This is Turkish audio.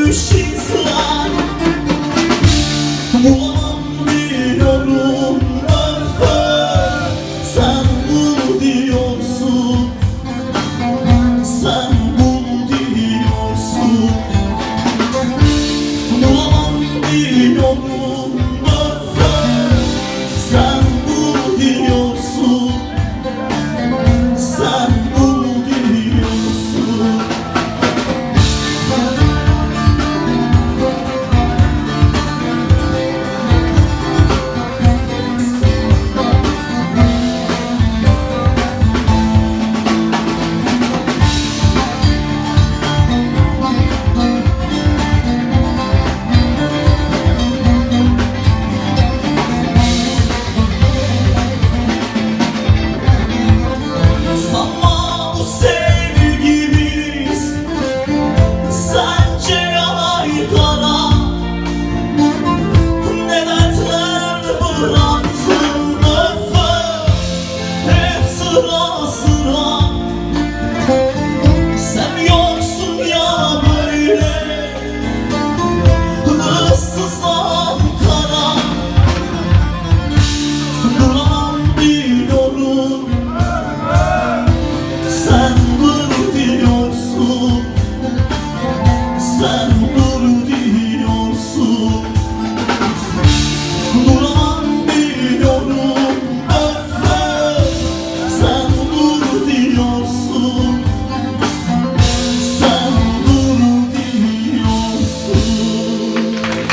dönmüş izler. Bulamıyorum öfke, sen bul diyorsun, sen bul diyorsun. Bulamıyorum öfke, sen bul diyorsun, sen bul diyorsun. Sanma bu sevgimiz sence yalay kara. Ne dertler bıraktın öfe, hep sıra sıra. Sen yoksun ya böyle ıssız Ankara. Duramam biliyorum, sen dur diyorsun, sen dur.